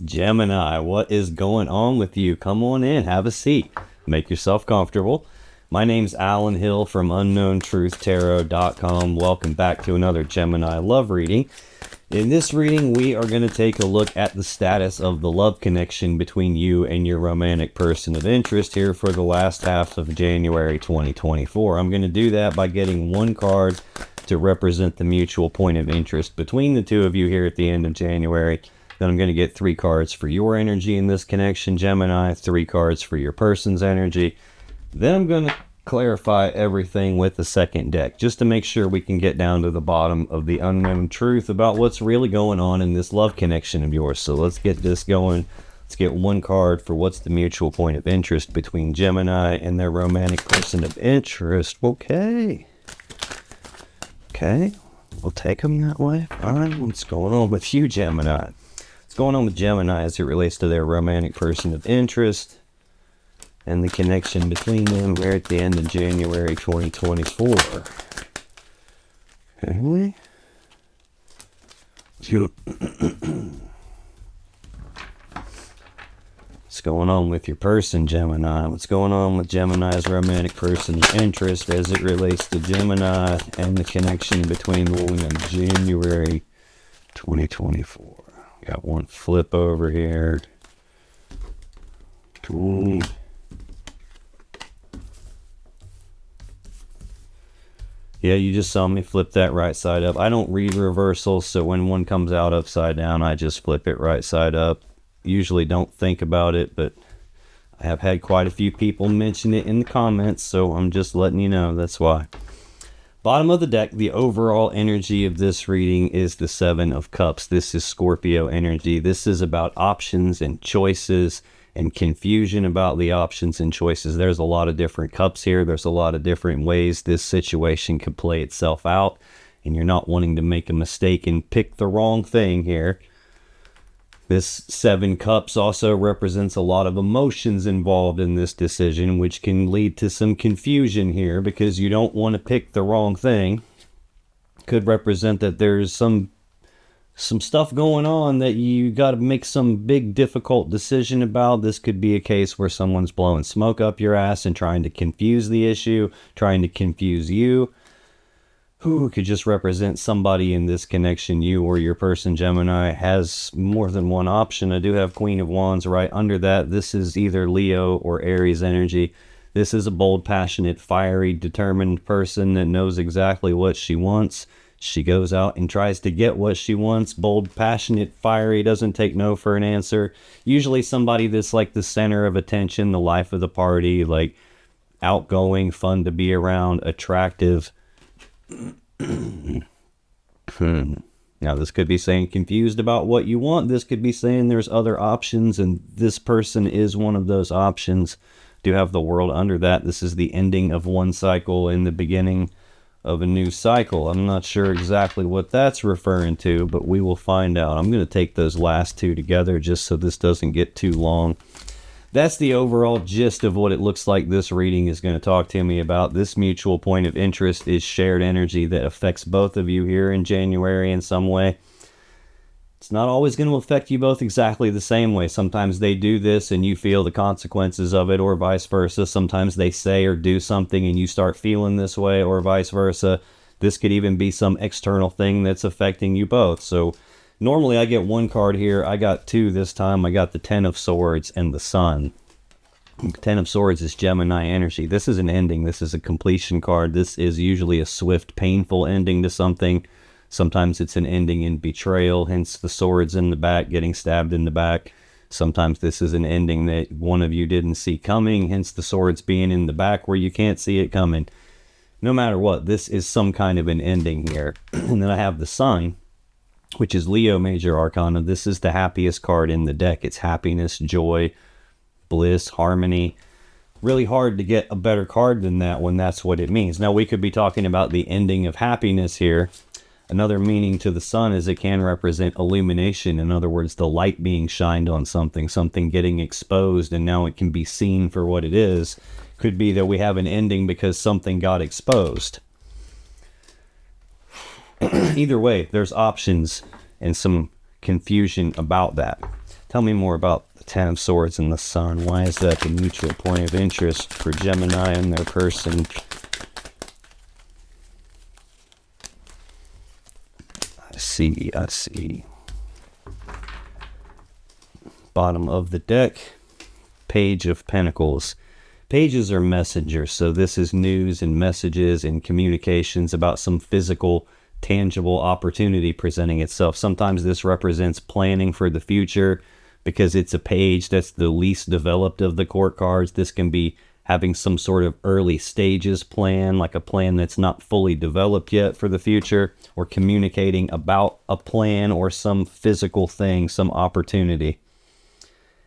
Gemini, what is going on with you? Come on in, have a seat, make yourself comfortable. My name's Alan Hill from UnknownTruthTarot.com. Welcome back to another Gemini love reading. In this reading, we are going to take a look at the status of the love connection between you and your romantic person of interest here for the last half of January 2024. I'm going to do that by getting one card to represent the mutual point of interest between the two of you here at the end of January. Then I'm going to get 3 cards for your energy in this connection, Gemini, 3 cards for your person's energy. Then I'm going to clarify everything with the second deck, just to make sure we can get down to the bottom of the unknown truth about what's really going on in this love connection of yours. So let's get this going. Let's get one card for what's the mutual point of interest between Gemini and their romantic person of interest. Okay, we'll take them that way. Fine. What's going on with you, Gemini? What's going on with Gemini as it relates to their romantic person of interest and the connection between them? We're at the end of January 2024. Okay. What's going on with your person, Gemini? What's going on with Gemini's romantic person's interest as it relates to Gemini and the connection between them in January 2024? Got one flip over here. Cool. Yeah, you just saw me flip that right side up. I don't read reversals, so when one comes out upside down, I just flip it right side up. Usually don't think about it, but I have had quite a few people mention it in the comments, so I'm just letting you know, that's why. Bottom of the deck, the overall energy of this reading is the 7 of Cups. This is Scorpio energy. This is about options and choices and confusion about the options and choices. There's a lot of different cups here. There's a lot of different ways this situation could play itself out, and you're not wanting to make a mistake and pick the wrong thing here. This 7 Cups also represents a lot of emotions involved in this decision, which can lead to some confusion here because you don't want to pick the wrong thing. Could represent that there's some stuff going on that you got to make some big difficult decision about. This could be a case where someone's blowing smoke up your ass and trying to confuse the issue, trying to confuse you. Who could just represent somebody in this connection. You or your person, Gemini, has more than one option. I do have Queen of Wands right under that. This is either Leo or Aries energy. This is a bold, passionate, fiery, determined person that knows exactly what she wants. She goes out and tries to get what she wants. Bold, passionate, fiery, doesn't take no for an answer. Usually somebody that's like the center of attention, the life of the party, like outgoing, fun to be around, attractive. Now this could be saying confused about what you want. This could be saying there's other options and this person is one of those options. Do have the World under that. This is the ending of one cycle and the beginning of a new cycle. I'm not sure exactly what that's referring to, but we will find out. I'm going to take those last 2 together just so this doesn't get too long. That's the overall gist of what it looks like this reading is going to talk to me about. This mutual point of interest is shared energy that affects both of you here in January in some way. It's not always going to affect you both exactly the same way. Sometimes they do this and you feel the consequences of it, or vice versa. Sometimes they say or do something and you start feeling this way, or vice versa. This could even be some external thing that's affecting you both. So normally I get 1 card here. I got 2 this time. I got the 10 of Swords and the Sun. 10 of Swords is Gemini energy. This is an ending. This is a completion card. This is usually a swift, painful ending to something. Sometimes it's an ending in betrayal, hence the swords in the back, getting stabbed in the back. Sometimes this is an ending that one of you didn't see coming, hence the swords being in the back where you can't see it coming. No matter what, this is some kind of an ending here. And then I have the Sun, which is Leo Major Arcana. This is the happiest card in the deck. It's happiness, joy, bliss, harmony. Really hard to get a better card than that when that's what it means. Now, we could be talking about the ending of happiness here. Another meaning to the Sun is it can represent illumination. In other words, the light being shined on something, something getting exposed, and now it can be seen for what it is. Could be that we have an ending because something got exposed. Either way, there's options and some confusion about that. Tell me more about the Ten of Swords and the Sun. Why is that the mutual point of interest for Gemini and their person? I see. Bottom of the deck, Page of Pentacles. Pages are messengers, so this is news and messages and communications about some physical, tangible opportunity presenting itself. Sometimes this represents planning for the future because it's a page that's the least developed of the court cards. This can be having some sort of early stages plan, like a plan that's not fully developed yet for the future, or communicating about a plan or some physical thing, some opportunity.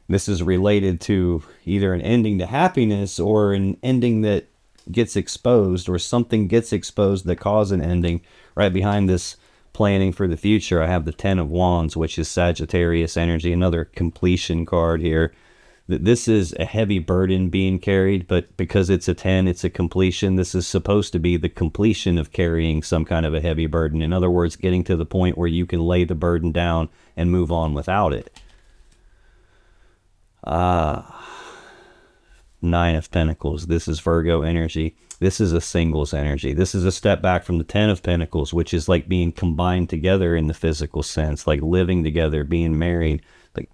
This is related to either an ending to happiness or an ending that gets exposed, or something gets exposed that causes an ending. Right behind this planning for the future, I have the Ten of Wands, which is Sagittarius energy, another completion card here. This is a heavy burden being carried, but because it's a 10, it's a completion. This is supposed to be the completion of carrying some kind of a heavy burden. In other words, getting to the point where you can lay the burden down and move on without it. Nine of Pentacles. This is Virgo energy. This is a singles energy. This is a step back from the Ten of Pentacles, which is like being combined together in the physical sense, like living together, being married, like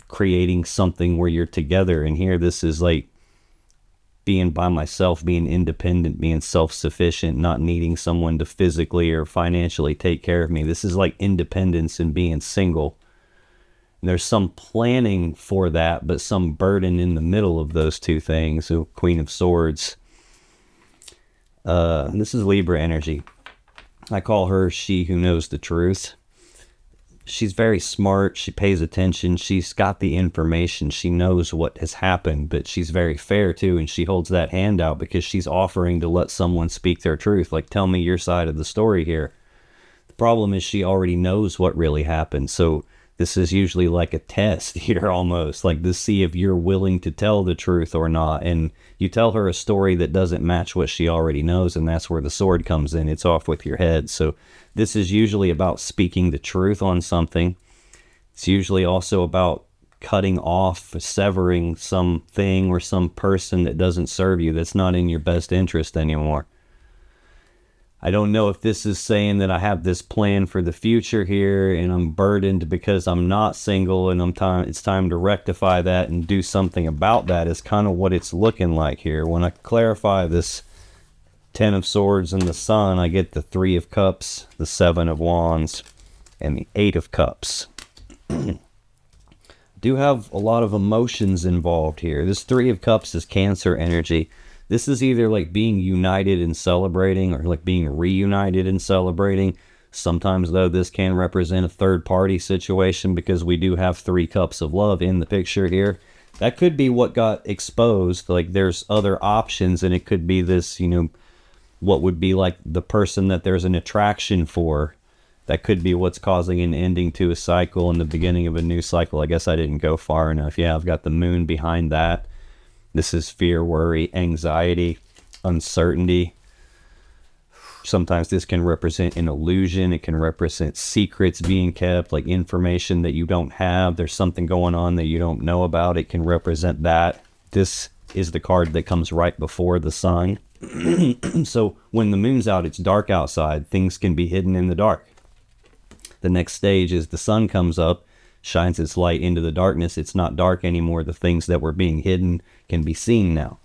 creating something where you're together. And here this is like being by myself, being independent, being self-sufficient, not needing someone to physically or financially take care of me. This is like independence and being single. There's some planning for that, but some burden in the middle of those two things. So Queen of Swords. This is Libra energy. I call her she who knows the truth. She's very smart. She pays attention. She's got the information. She knows what has happened, but she's very fair too. And she holds that hand out because she's offering to let someone speak their truth. Like, tell me your side of the story here. The problem is she already knows what really happened. So this is usually like a test here almost, like to see if you're willing to tell the truth or not. And you tell her a story that doesn't match what she already knows, and that's where the sword comes in. It's off with your head. So this is usually about speaking the truth on something. It's usually also about cutting off, severing something or some person that doesn't serve you, that's not in your best interest anymore. I don't know if this is saying that I have this plan for the future here and I'm burdened because I'm not single, and it's time to rectify that and do something about that, is kind of what it's looking like here. When I clarify this Ten of Swords and the Sun, I get the Three of Cups, the Seven of Wands, and the Eight of Cups. Do have a lot of emotions involved here. This Three of Cups is Cancer energy. This is either like being united and celebrating, or like being reunited and celebrating. Sometimes, though, this can represent a third-party situation because we do have three cups of love in the picture here. That could be what got exposed. Like, there's other options, and it could be this, what would be like the person that there's an attraction for. That could be what's causing an ending to a cycle and the beginning of a new cycle. I guess I didn't go far enough. Yeah, I've got the Moon behind that. This is fear, worry, anxiety, uncertainty. Sometimes this can represent an illusion. It can represent secrets being kept, like information that you don't have. There's something going on that you don't know about. It can represent that. This is the card that comes right before the Sun. So when the Moon's out, it's dark outside. Things can be hidden in the dark. The next stage is the Sun comes up, shines its light into the darkness. It's not dark anymore. The things that were being hidden can be seen now.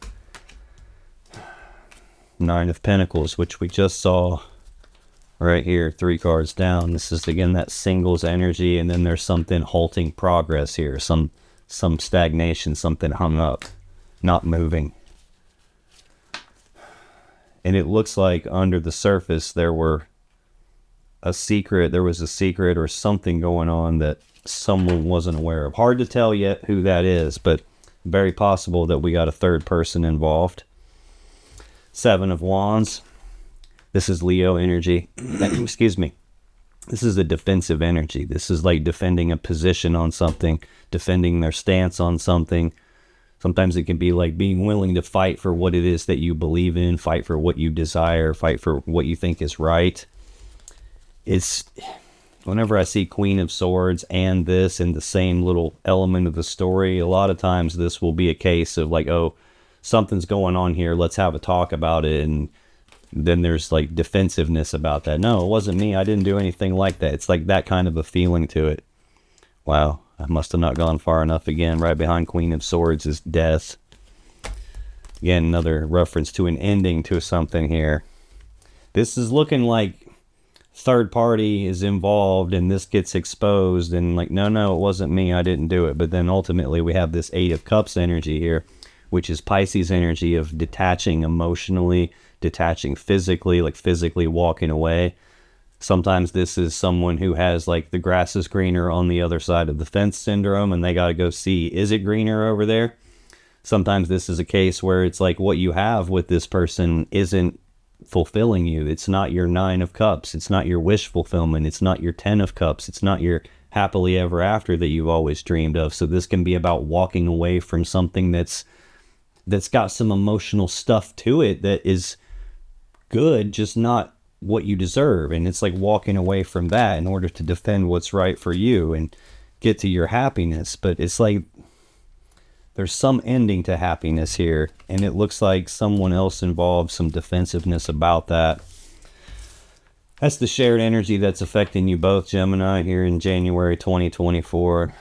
Nine of Pentacles, which we just saw right here, 3 cards down. This is again that singles energy, and then there's something halting progress here, some stagnation, something hung up, not moving. And it looks like under the surface there was a secret or something going on that someone wasn't aware of. Hard to tell yet who that is, but very possible that we got a third person involved. Seven of Wands. This is Leo energy. Excuse me. This is a defensive energy. This is like defending a position on something, defending their stance on something. Sometimes it can be like being willing to fight for what it is that you believe in, fight for what you desire, fight for what you think is right. whenever I see Queen of Swords and this in the same little element of the story, a lot of times this will be a case of like, oh, something's going on here, let's have a talk about it, and then there's like defensiveness about that. No, it wasn't me, I didn't do anything like that. It's like that kind of a feeling to it. Wow, I must have not gone far enough again. Right behind Queen of Swords is Death. Again, another reference to an ending to something here. This is looking like third party is involved and this gets exposed and like, no, it wasn't me, I didn't do it. But then ultimately we have this Eight of Cups energy here, which is Pisces energy of detaching emotionally, detaching physically, like physically walking away. Sometimes this is someone who has like the grass is greener on the other side of the fence syndrome and they got to go see, is it greener over there? Sometimes this is a case where it's like what you have with this person isn't fulfilling you. It's not your Nine of Cups. It's not your wish fulfillment. It's not your Ten of Cups. It's not your happily ever after that you've always dreamed of. So this can be about walking away from something that's got some emotional stuff to it that is good, just not what you deserve. And it's like walking away from that in order to defend what's right for you and get to your happiness. But it's like there's some ending to happiness here, and it looks like someone else involved, some defensiveness about that. That's the shared energy that's affecting you both, Gemini, here in January 2024.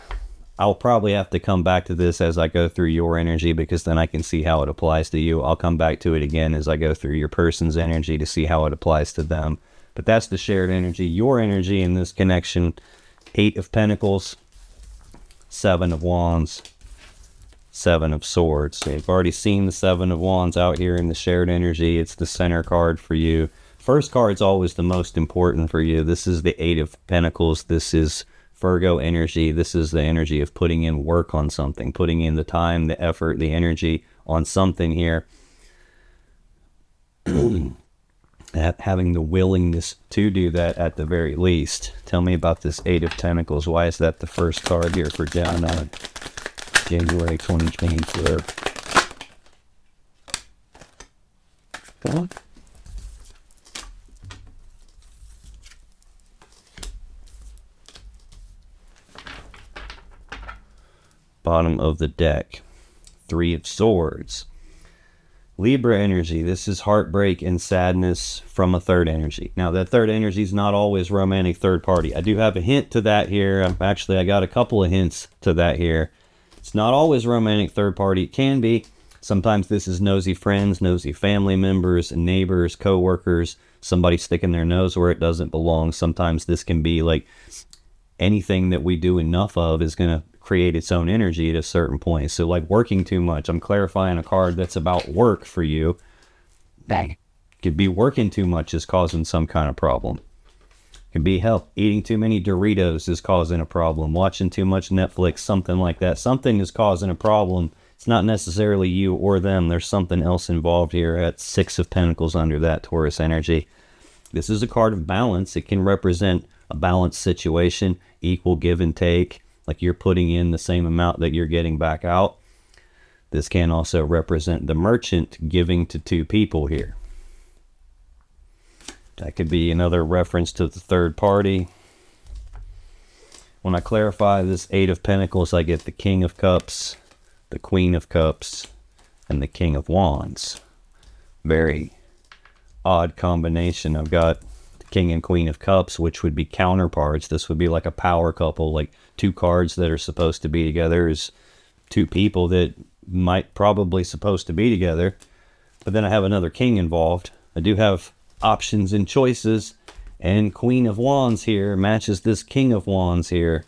I'll probably have to come back to this as I go through your energy, because then I can see how it applies to you. I'll come back to it again as I go through your person's energy to see how it applies to them. But that's the shared energy. Your energy in this connection: Eight of Pentacles, Seven of Wands, Seven of Swords. So you've already seen the Seven of Wands out here in the shared energy. It's the center card for you. First card's always the most important for you. This is the Eight of Pentacles. This is Virgo energy. This is the energy of putting in work on something, putting in the time, the effort, the energy on something here. Having the willingness to do that at the very least. Tell me about this Eight of Pentacles. Why is that the first card here for Gemini? January 2024. Come on. Bottom of the deck, Three of Swords. Libra energy. This is heartbreak and sadness from a third energy. Now, that third energy is not always romantic third party. I do have a hint to that here. Actually, I got a couple of hints to that here. It's not always romantic third party. It can be. Sometimes this is nosy friends, nosy family members, neighbors, co-workers, somebody sticking their nose where it doesn't belong. Sometimes this can be like anything that we do enough of is going to create its own energy at a certain point. So like working too much. I'm clarifying a card that's about work for you. Bang. Could be working too much is causing some kind of problem. Could be health. Eating too many Doritos is causing a problem. Watching too much Netflix, something like that. Something is causing a problem. It's not necessarily you or them. There's something else involved here at Six of Pentacles under that Taurus energy. This is a card of balance. It can represent a balanced situation, equal give and take, like you're putting in the same amount that you're getting back out. This can also represent the merchant giving to two people here. That could be another reference to the third party. When I clarify this Eight of Pentacles, I get the King of Cups, the Queen of Cups, and the King of Wands. Very odd combination. I've got the King and Queen of Cups, which would be counterparts. This would be like a power couple, like two cards that are supposed to be together is two people that might probably supposed to be together. But then I have another king involved. I do have options and choices, and Queen of Wands here matches this King of Wands here.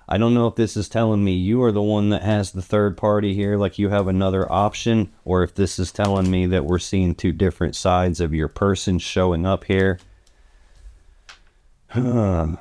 I don't know if this is telling me you are the one that has the third party here, like you have another option, or if this is telling me that we're seeing two different sides of your person showing up here. I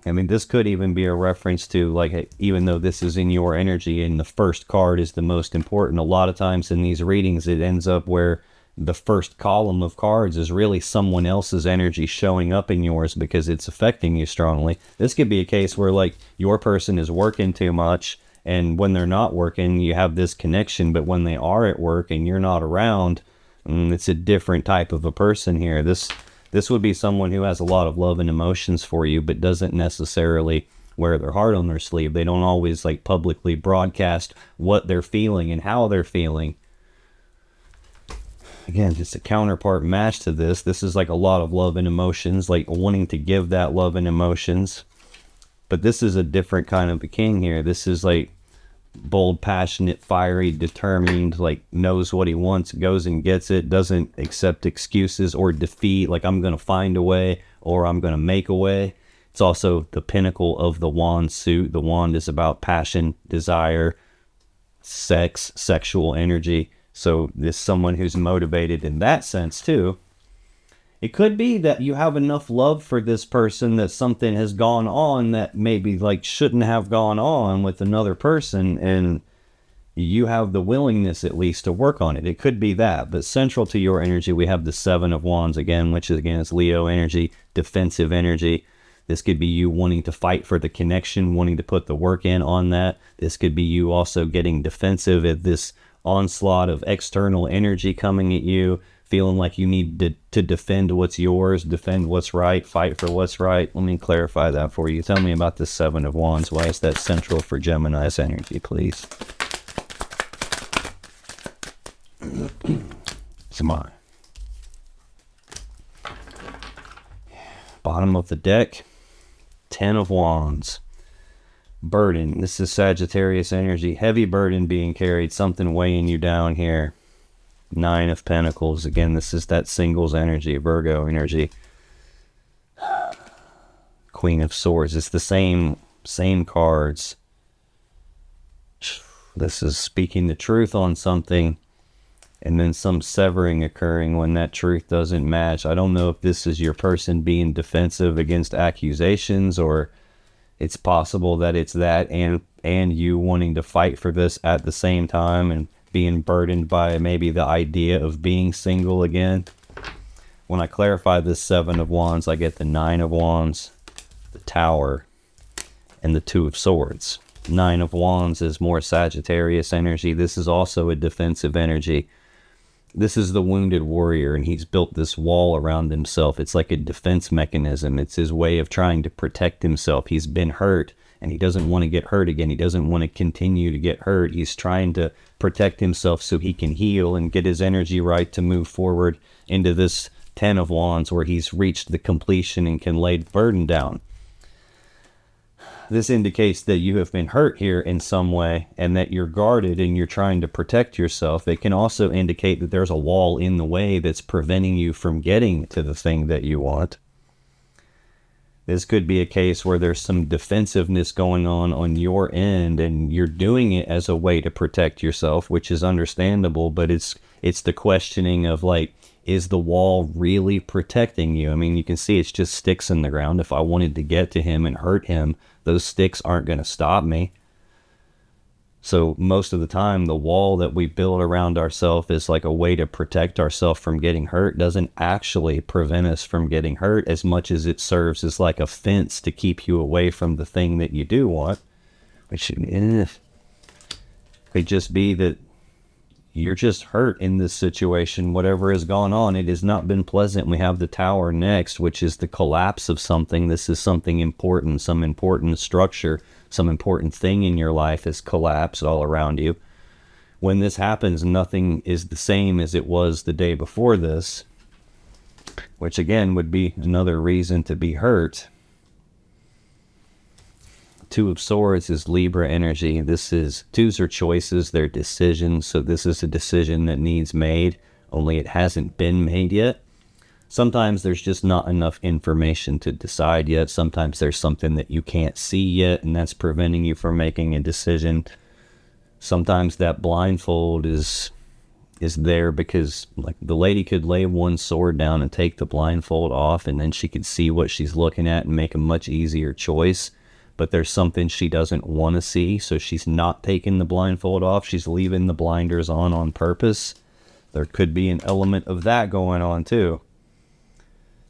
mean, this could even be a reference to, like, even though this is in your energy and the first card is the most important, a lot of times in these readings it ends up where the first column of cards is really someone else's energy showing up in yours because it's affecting you strongly. This could be a case where, like, your person is working too much, and when they're not working, you have this connection, but when they are at work and you're not around, it's a different type of a person here. This This would be someone who has a lot of love and emotions for you, but doesn't necessarily wear their heart on their sleeve. They don't always like publicly broadcast what they're feeling and how they're feeling. Again, just a counterpart match to this. This is like a lot of love and emotions, like wanting to give that love and emotions. But this is a different kind of a king here. This is like bold, passionate, fiery, determined, like knows what he wants, goes and gets it, doesn't accept excuses or defeat, like I'm going to find a way or I'm going to make a way. It's also the pinnacle of the wand suit. The wand is about passion, desire, sex, sexual energy. So this someone who's motivated in that sense too. It could be that you have enough love for this person that something has gone on that maybe like shouldn't have gone on with another person, and you have the willingness at least to work on it. It could be that, but central to your energy, we have the Seven of Wands again, which is again is Leo energy, defensive energy. This could be you wanting to fight for the connection, wanting to put the work in on that. This could be you also getting defensive at this onslaught of external energy coming at you, feeling like you need to defend what's yours, defend what's right, fight for what's right. Let me clarify that for you. Tell me about the Seven of Wands. Why is that central for Gemini's energy, please? Come on. Bottom of the deck, Ten of Wands. Burden. This is Sagittarius energy. Heavy burden being carried, something weighing you down here. Nine of Pentacles. Again, this is that singles energy, Virgo energy. Queen of Swords. It's the same cards. This is speaking the truth on something, and then some severing occurring when that truth doesn't match. I don't know if this is your person being defensive against accusations, or it's possible that it's that and you wanting to fight for this at the same time and being burdened by maybe the idea of being single again. When I clarify this Seven of Wands, I get the Nine of Wands, the Tower, and the Two of Swords. Nine of Wands is more Sagittarius energy. This is also a defensive energy. This is the wounded warrior, and he's built this wall around himself. It's like a defense mechanism. It's his way of trying to protect himself. He's been hurt, and he doesn't want to get hurt again. He doesn't want to continue to get hurt. He's trying to protect himself so he can heal and get his energy right to move forward into this Ten of Wands where he's reached the completion and can lay the burden down. This indicates that you have been hurt here in some way and that you're guarded and you're trying to protect yourself. It can also indicate that there's a wall in the way that's preventing you from getting to the thing that you want. This could be a case where there's some defensiveness going on your end, and you're doing it as a way to protect yourself, which is understandable, but it's the questioning of like, is the wall really protecting you? I mean, you can see it's just sticks in the ground. If I wanted to get to him and hurt him, those sticks aren't going to stop me. So most of the time, the wall that we build around ourselves is like a way to protect ourselves from getting hurt. It doesn't actually prevent us from getting hurt as much as it serves as like a fence to keep you away from the thing that you do want. Which could just be that you're just hurt in this situation, whatever has gone on. It has not been pleasant. We have the Tower next, which is the collapse of something. This is something important, some important structure, some important thing in your life has collapsed all around you. When this happens, nothing is the same as it was the day before this, which again would be another reason to be hurt. Two of Swords is Libra energy. This is, twos are choices, they're decisions. So this is a decision that needs made, only it hasn't been made yet. Sometimes there's just not enough information to decide yet. Sometimes there's something that you can't see yet, and that's preventing you from making a decision. Sometimes that blindfold is there because like the lady could lay one sword down and take the blindfold off, and then she could see what she's looking at and make a much easier choice. But there's something she doesn't want to see, so she's not taking the blindfold off. She's leaving the blinders on purpose. There could be an element of that going on too.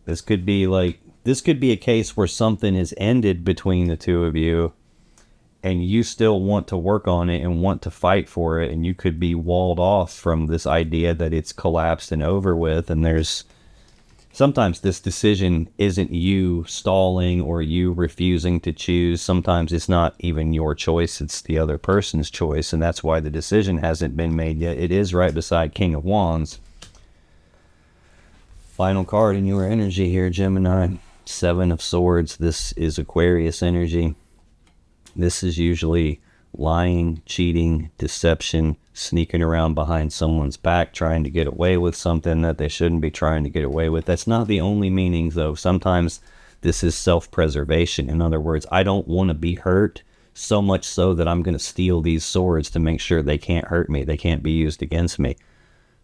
This could be a case where something has ended between the two of you, and you still want to work on it and want to fight for it, and you could be walled off from this idea that it's collapsed and over with, and there's sometimes this decision isn't you stalling or you refusing to choose. Sometimes it's not even your choice, it's the other person's choice, and that's why the decision hasn't been made yet. It is right beside King of Wands. Final card in your energy here, Gemini. Seven of Swords. This is Aquarius energy. This is usually lying, cheating, deception, sneaking around behind someone's back, trying to get away with something that they shouldn't be trying to get away with. That's not the only meaning, though. Sometimes this is self-preservation. In other words, I don't want to be hurt, so much so that I'm going to steal these swords to make sure they can't hurt me. They can't be used against me.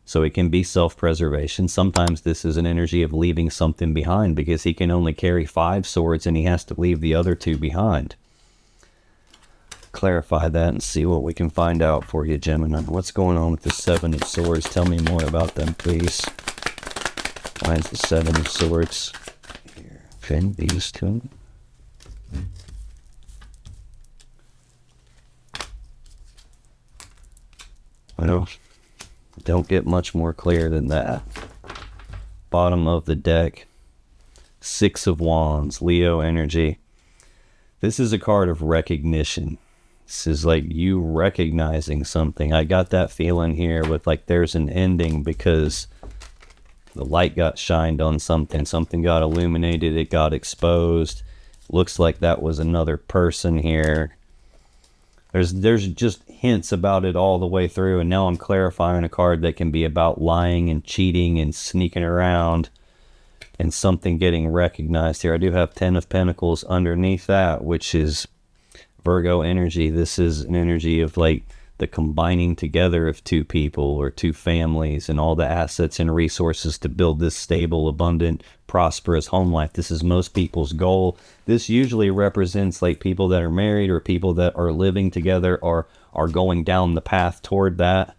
So it can be self-preservation. Sometimes this is an energy of leaving something behind, because he can only carry 5 swords and he has to leave the other 2 behind. Clarify that and see what we can find out for you, Gemini. What's going on with the 7 of Swords? Tell me more about them, please. Why is the 7 of Swords here? Okay, these 2. Well, don't get much more clear than that. Bottom of the deck, 6 of Wands, Leo energy. This is a card of recognition. This is like you recognizing something. I got that feeling here with like there's an ending, because the light got shined on something. Something got illuminated. It got exposed. Looks like that was another person here. There's just hints about it all the way through, and now I'm clarifying a card that can be about lying and cheating and sneaking around and something getting recognized here. I do have 10 of Pentacles underneath that, which is Virgo energy. This is an energy of like the combining together of 2 people or 2 families and all the assets and resources to build this stable, abundant, prosperous home life. This is most people's goal. This usually represents like people that are married or people that are living together or are going down the path toward that.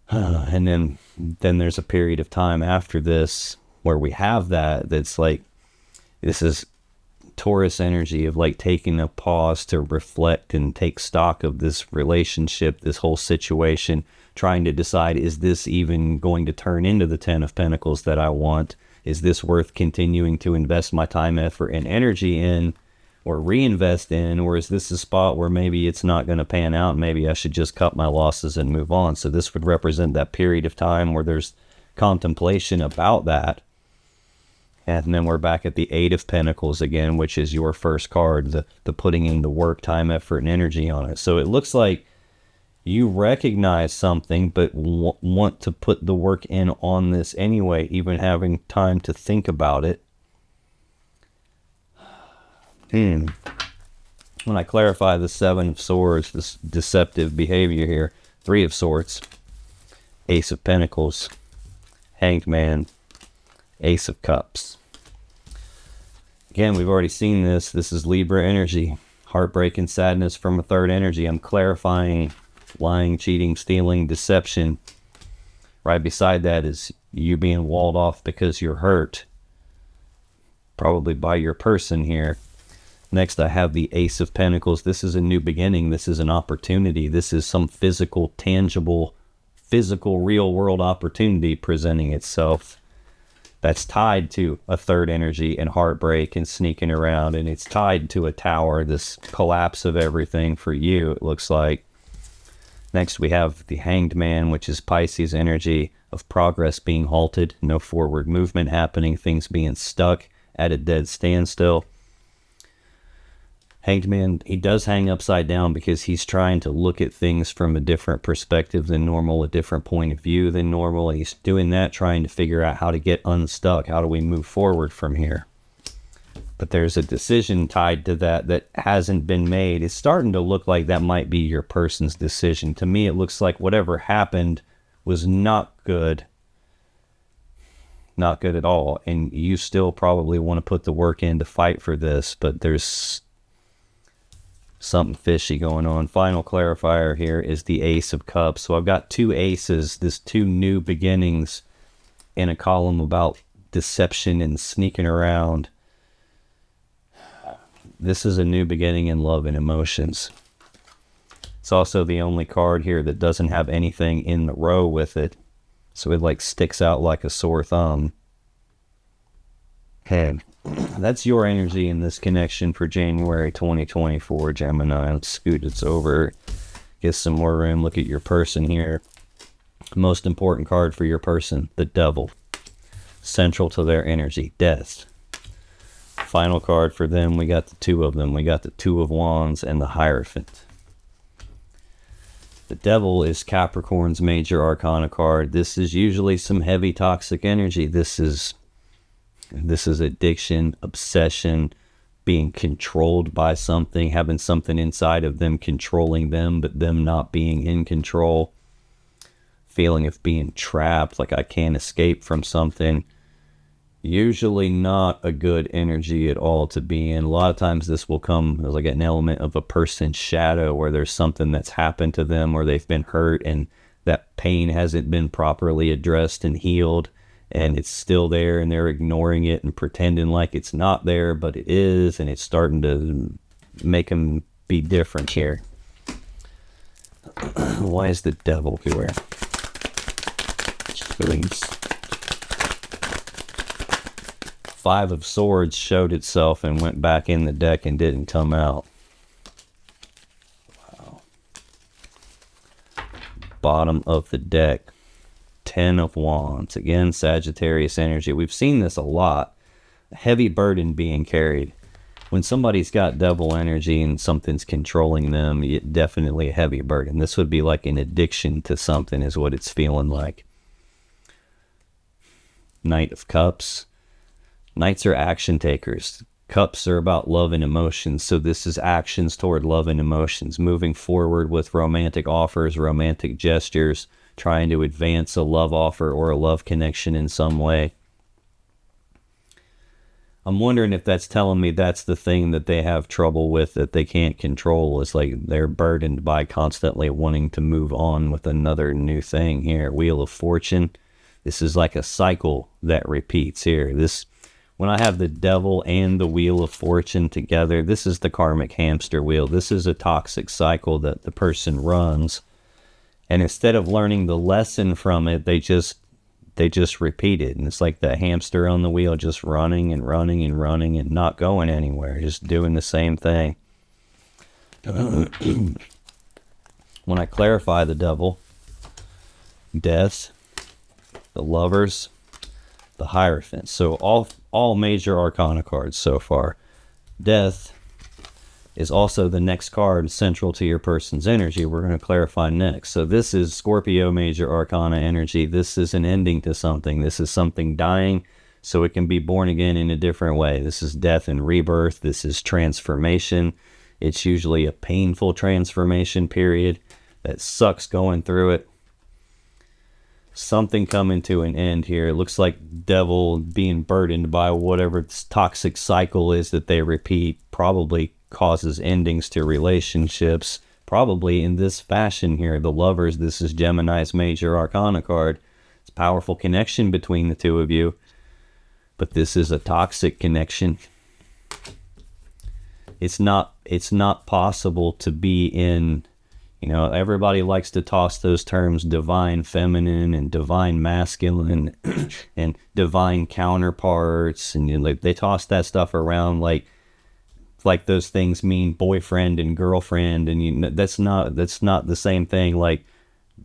And then there's a period of time after this where we have that's like, this is Taurus energy of like taking a pause to reflect and take stock of this relationship, this whole situation, trying to decide, is this even going to turn into the 10 of Pentacles that I want? Is this worth continuing to invest my time, effort, and energy in, or reinvest in? Or is this a spot where maybe it's not going to pan out? Maybe I should just cut my losses and move on. So this would represent that period of time where there's contemplation about that. And then we're back at the 8 of Pentacles again, which is your first card, the putting in the work, time, effort, and energy on it. So it looks like you recognize something, but want to put the work in on this anyway, even having time to think about it. When I clarify the 7 of Swords, this deceptive behavior here, 3 of Swords, Ace of Pentacles, Hanged Man, Ace of Cups. Again, we've already seen this. This is Libra energy. Heartbreak and sadness from a 3rd energy. I'm clarifying lying, cheating, stealing, deception. Right beside that is you being walled off because you're hurt. Probably by your person here. Next, I have the Ace of Pentacles. This is a new beginning. This is an opportunity. This is some physical, tangible, real world opportunity presenting itself. That's tied to a 3rd energy and heartbreak and sneaking around, and it's tied to a tower, this collapse of everything for you, it looks like. Next, we have the Hanged Man, which is Pisces energy of progress being halted, no forward movement happening, things being stuck at a dead standstill. Hanged Man, he does hang upside down because he's trying to look at things from a different perspective than normal, a different point of view than normal. He's doing that, trying to figure out how to get unstuck. How do we move forward from here? But there's a decision tied to that hasn't been made. It's starting to look like that might be your person's decision. To me, it looks like whatever happened was not good. Not good at all. And you still probably want to put the work in to fight for this, but there's something fishy going on. Final clarifier here is the Ace of Cups. So I've got 2 aces, this 2 new beginnings in a column about deception and sneaking around. This is a new beginning in love and emotions. It's also the only card here that doesn't have anything in the row with it. So it like sticks out like a sore thumb. Okay, that's your energy in this connection for January 2024, Gemini. Let's scoot this over, get some more room, look at your person here. Most important card for your person, the Devil. Central to their energy, Death. Final card for them, we got the two of them. We got the Two of Wands and the Hierophant. The Devil is Capricorn's major arcana card. This is usually some heavy toxic energy. This is addiction, obsession, being controlled by something, having something inside of them controlling them, but them not being in control. Feeling of being trapped, like I can't escape from something. Usually not a good energy at all to be in. A lot of times this will come as like an element of a person's shadow, where there's something that's happened to them, or they've been hurt and that pain hasn't been properly addressed and healed, and it's still there and they're ignoring it and pretending like it's not there, but it is, and it's starting to make them be different here. Why is the Devil here? Please. Five of Swords showed itself and went back in the deck and didn't come out. Wow. Bottom of the deck, Ten of Wands. Again, Sagittarius energy. We've seen this a lot. A heavy burden being carried. When somebody's got Devil energy and something's controlling them, it's definitely a heavy burden. This would be like an addiction to something is what it's feeling like. Knight of Cups. Knights are action takers. Cups are about love and emotions. So this is actions toward love and emotions. Moving forward with romantic offers, romantic gestures, trying to advance a love offer or a love connection in some way. I'm wondering if that's telling me that's the thing that they have trouble with, that they can't control. Is like they're burdened by constantly wanting to move on with another new thing here. Wheel of Fortune. This is like a cycle that repeats here. When I have the Devil and the Wheel of Fortune together, this is the karmic hamster wheel. This is a toxic cycle that the person runs. And instead of learning the lesson from it, they just repeat it. And it's like the hamster on the wheel, just running and running and running and not going anywhere, just doing the same thing. When I clarify the Devil, Death, the Lovers, the Hierophant. So all major arcana cards so far. Death is also the next card central to your person's energy. We're going to clarify next. So this is Scorpio major arcana energy. This is an ending to something. This is something dying so it can be born again in a different way. This is death and rebirth. This is transformation. It's usually a painful transformation period that sucks going through it. Something coming to an end here. It looks like Devil being burdened by whatever this toxic cycle is that they repeat probably causes endings to relationships, probably in this fashion here. The Lovers, this is Gemini's major arcana card. It's a powerful connection between the two of you, but this is a toxic connection. It's not possible to be in, everybody likes to toss those terms divine feminine and divine masculine and divine counterparts, and they toss that stuff around like those things mean boyfriend and girlfriend, and that's not the same thing. Like,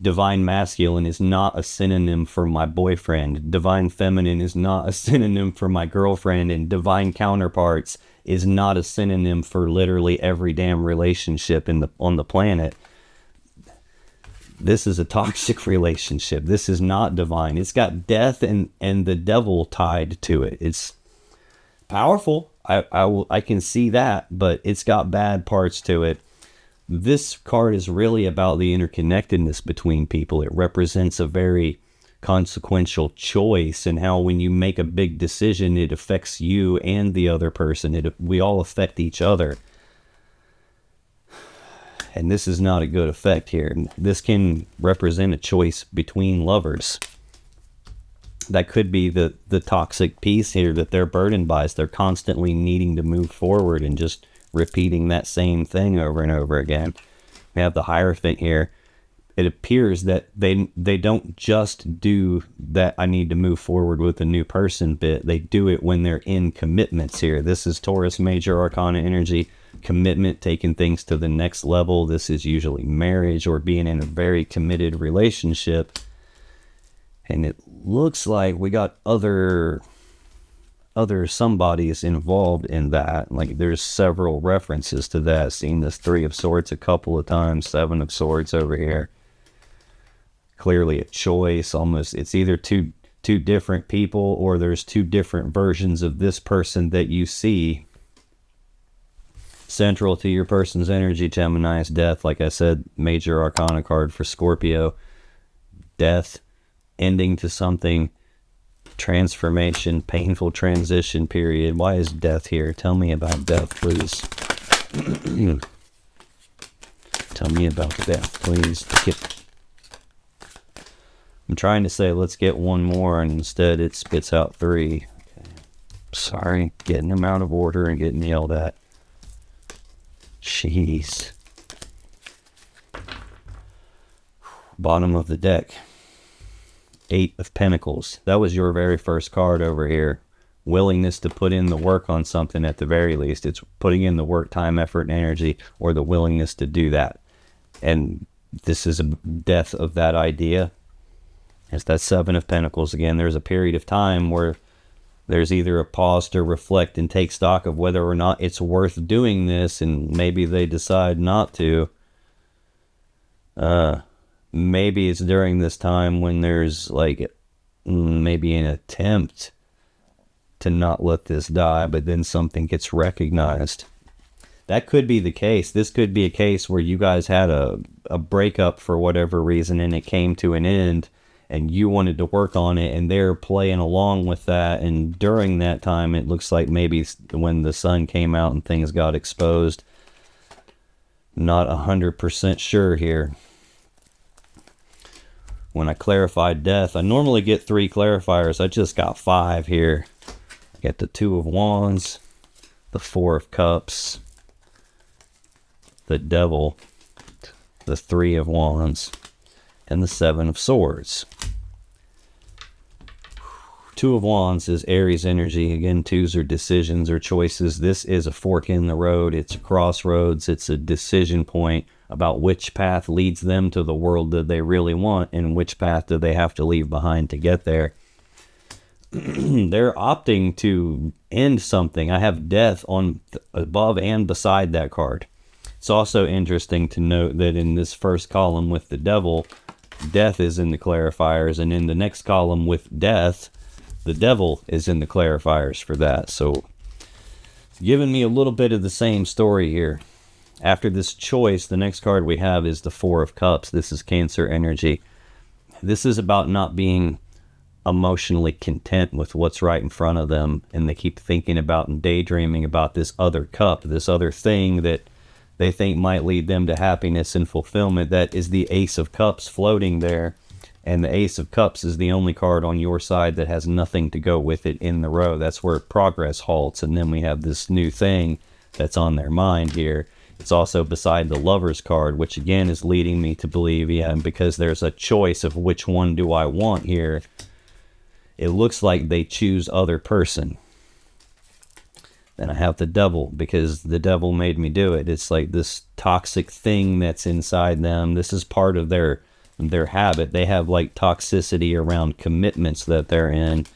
divine masculine is not a synonym for my boyfriend. Divine feminine is not a synonym for my girlfriend, and divine counterparts is not a synonym for literally every damn relationship on the planet. This is a toxic relationship. This is not divine. It's got death and the Devil tied to it. It's powerful. I can see that, but it's got bad parts to it. This card is really about the interconnectedness between people. It represents a very consequential choice, and how when you make a big decision, it affects you and the other person. We all affect each other. And this is not a good effect here. This can represent a choice between lovers. That could be the toxic piece here that they're burdened by, is they're constantly needing to move forward and just repeating that same thing over and over again. We have the Hierophant here. it appears that they don't just do that I need to move forward with a new person bit. They do it when they're in commitments here. This is Taurus Major Arcana energy, commitment, taking things to the next level. This is usually marriage or being in a very committed relationship. And it looks like we got other somebodies involved in that. Like there's several references to that. Seen this 3 of Swords a couple of times, 7 of Swords over here. Clearly a choice, almost. It's either two different people, or there's 2 different versions of this person that you see. Central to your person's energy, Gemini, is death. Like I said, major arcana card for Scorpio. Death, ending to something, transformation, painful transition period. Why is death here? Tell me about death, please. Tell me about death, please. I'm trying to say let's get one more, and instead it spits out 3. Okay. Sorry, getting them out of order and getting yelled at. Jeez. Bottom of the deck. 8 of Pentacles. That was your very first card over here. Willingness to put in the work on something at the very least. It's putting in the work, time, effort, and energy, or the willingness to do that. And this is a death of that idea. It's that 7 of Pentacles again. There's a period of time where there's either a pause to reflect and take stock of whether or not it's worth doing this, and maybe they decide not to. Maybe it's during this time when there's like maybe an attempt to not let this die, but then something gets recognized. That could be the case. This could be a case where you guys had a breakup for whatever reason, and it came to an end, and you wanted to work on it, and they're playing along with that. And during that time, it looks like maybe when the sun came out and things got exposed. Not 100% sure here. When I clarified death, I normally get 3 clarifiers. I just got 5 here. I got the 2 of Wands, the 4 of Cups, the Devil, the 3 of Wands, and the 7 of Swords. 2 of Wands is Aries energy. Again, 2s are decisions or choices. This is a fork in the road. It's a crossroads. It's a decision point about which path leads them to the world that they really want, and which path do they have to leave behind to get there. They're opting to end something. I have death on above and beside that card. It's also interesting to note that in this first column with the Devil, death is in the clarifiers, and in the next column with death, the Devil is in the clarifiers for that. So giving me a little bit of the same story here. After this choice, the next card we have is the 4 of Cups. This is Cancer energy. This is about not being emotionally content with what's right in front of them, and they keep thinking about and daydreaming about this other cup, this other thing that they think might lead them to happiness and fulfillment. That is the Ace of Cups floating there, and the Ace of Cups is the only card on your side that has nothing to go with it in the row. That's where progress halts, and then we have this new thing that's on their mind here. It's also beside the Lover's card, which again is leading me to believe, yeah, because there's a choice of which one do I want here. It looks like they choose other person. Then I have the Devil, because the Devil made me do it. It's like this toxic thing that's inside them. This is part of their habit. They have like toxicity around commitments that they're in.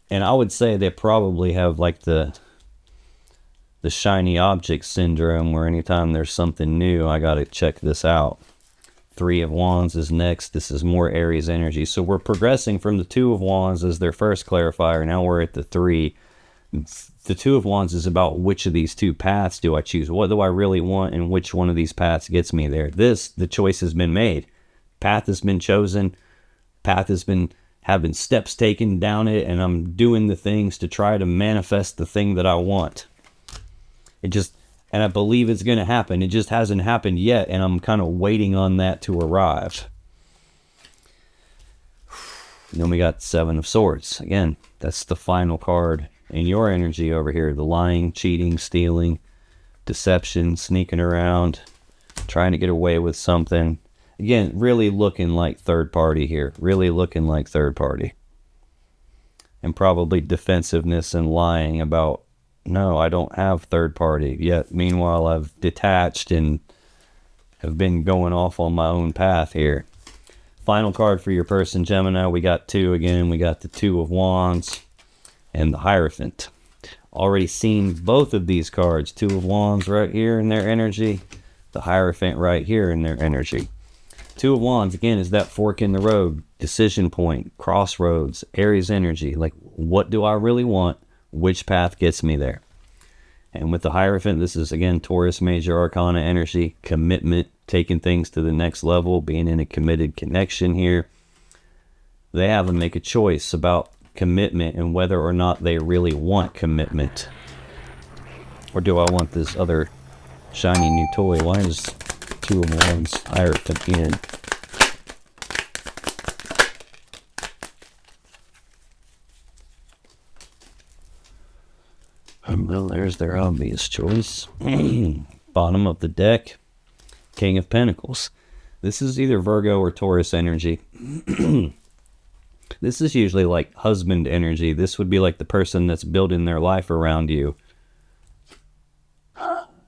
And I would say they probably have like the shiny object syndrome, where anytime there's something new, I got to check this out. 3 of Wands is next. This is more Aries energy. So we're progressing from the 2 of Wands as their first clarifier. Now we're at the 3. The 2 of Wands is about which of these 2 paths do I choose? What do I really want, and which one of these paths gets me there? The choice has been made. Path has been chosen. Path has been having steps taken down it, and I'm doing the things to try to manifest the thing that I want. And I believe it's going to happen. It just hasn't happened yet, and I'm kind of waiting on that to arrive. And then we got 7 of Swords. Again, that's the final card in your energy over here. The lying, cheating, stealing, deception, sneaking around, trying to get away with something. again, really looking like third party here. Really looking like third party. And probably defensiveness and lying about, no, I don't have third party. Yet, meanwhile, I've detached and have been going off on my own path here. Final card for your person, Gemini. We got two again. We got the Two of Wands and the Hierophant. Already seen both of these cards. Two of Wands right here in their energy. The Hierophant right here in their energy. Two of Wands, again, is that fork in the road. Decision point. Crossroads. Aries energy. Like, what do I really want? Which path gets me there? And with the Hierophant, this is, again, Taurus Major Arcana energy. Commitment. Taking things to the next level, being in a committed connection here. They have to make a choice about commitment and whether or not they really want commitment. Or do I want this other shiny new toy? Why is Two of Wands Hierophant in? Well, there's their obvious choice. Bottom of the deck. King of Pentacles. This is either Virgo or Taurus energy. This is usually like husband energy. This would be like the person that's building their life around you.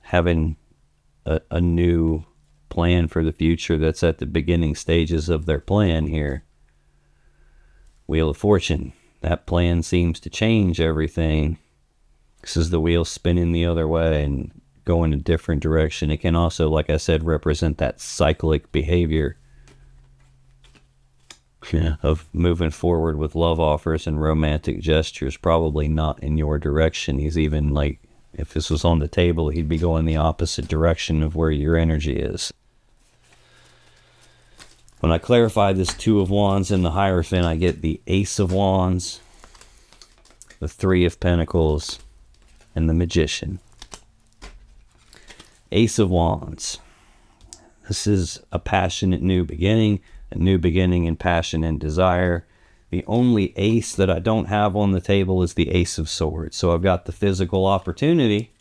Having a new plan for the future that's at the beginning stages of their plan here. Wheel of Fortune. That plan seems to change everything. This is the wheel spinning the other way and go in a different direction. It can also, like I said, represent that cyclic behavior of moving forward with love offers and romantic gestures, probably not in your direction. He's even like, if this was on the table, he'd be going the opposite direction of where your energy is. When I clarify this Two of Wands and the Hierophant, I get the Ace of Wands, the Three of Pentacles, and the Magician. Ace of Wands. This is a passionate new beginning, a new beginning in passion and desire. The only ace that I don't have on the table is the Ace of Swords. So I've got the physical opportunity,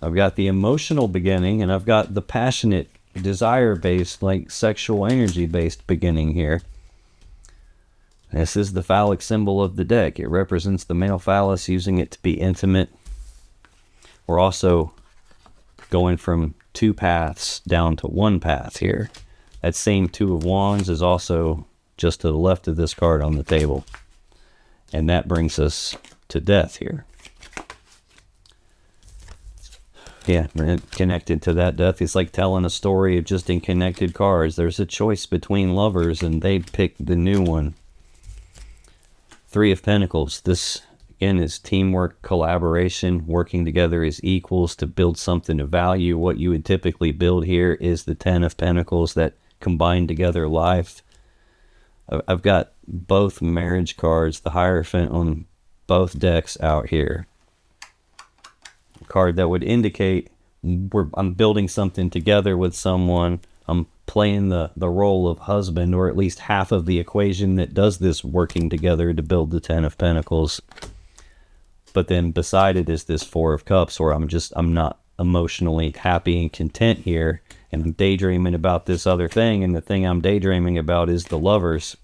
I've got the emotional beginning, and I've got the passionate, desire-based, like sexual energy-based beginning here. This is the phallic symbol of the deck. It represents the male phallus, using it to be intimate. We're also going from two paths down to one path here. That same Two of Wands is also just to the left of this card on the table. And that brings us to death here. Yeah, connected to that death. It's like telling a story of just in connected cards. There's a choice between lovers and they pick the new one. Three of Pentacles. This, again, is teamwork, collaboration, working together as equals to build something of value. What you would typically build here is the Ten of Pentacles, that combine together life. I've got both marriage cards, the Hierophant on both decks out here. A card that would indicate I'm building something together with someone. I'm playing the role of husband, or at least half of the equation that does this working together to build the Ten of Pentacles. But then beside it is this Four of Cups, where I'm not emotionally happy and content here, and I'm daydreaming about this other thing, and the thing I'm daydreaming about is the lovers.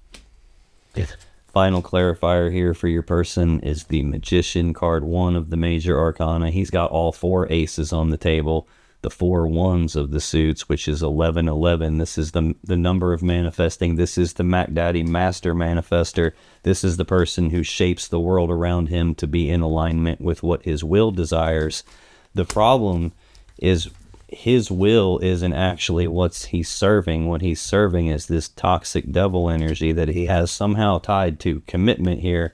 Final clarifier here for your person is the Magician, card 1 of the Major Arcana. He's got all 4 aces on the table, the 4 ones of the suits, which is 1111. This is the number of manifesting. This is the Mac Daddy Master Manifester. This is the person who shapes the world around him to be in alignment with what his will desires. The problem is his will isn't actually what he's serving. What he's serving is this toxic devil energy that he has somehow tied to commitment here.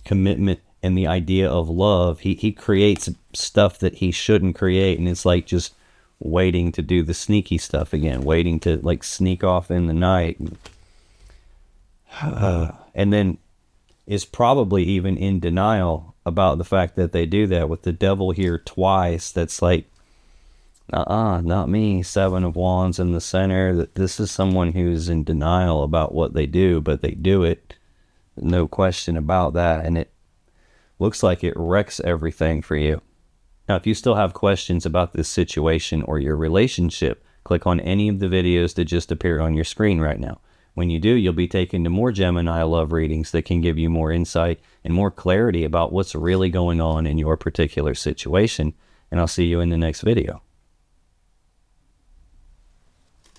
Commitment and the idea of love. He creates stuff that he shouldn't create, and it's like just waiting to do the sneaky stuff again, waiting to like sneak off in the night. And then is probably even in denial about the fact that they do that, with the devil here twice. That's like, not me. 7 of Wands in the center. That this is someone who's in denial about what they do, but they do it. No question about that. And it looks like it wrecks everything for you. Now, if you still have questions about this situation or your relationship, click on any of the videos that just appeared on your screen right now. When you do, you'll be taken to more Gemini love readings that can give you more insight and more clarity about what's really going on in your particular situation. And I'll see you in the next video.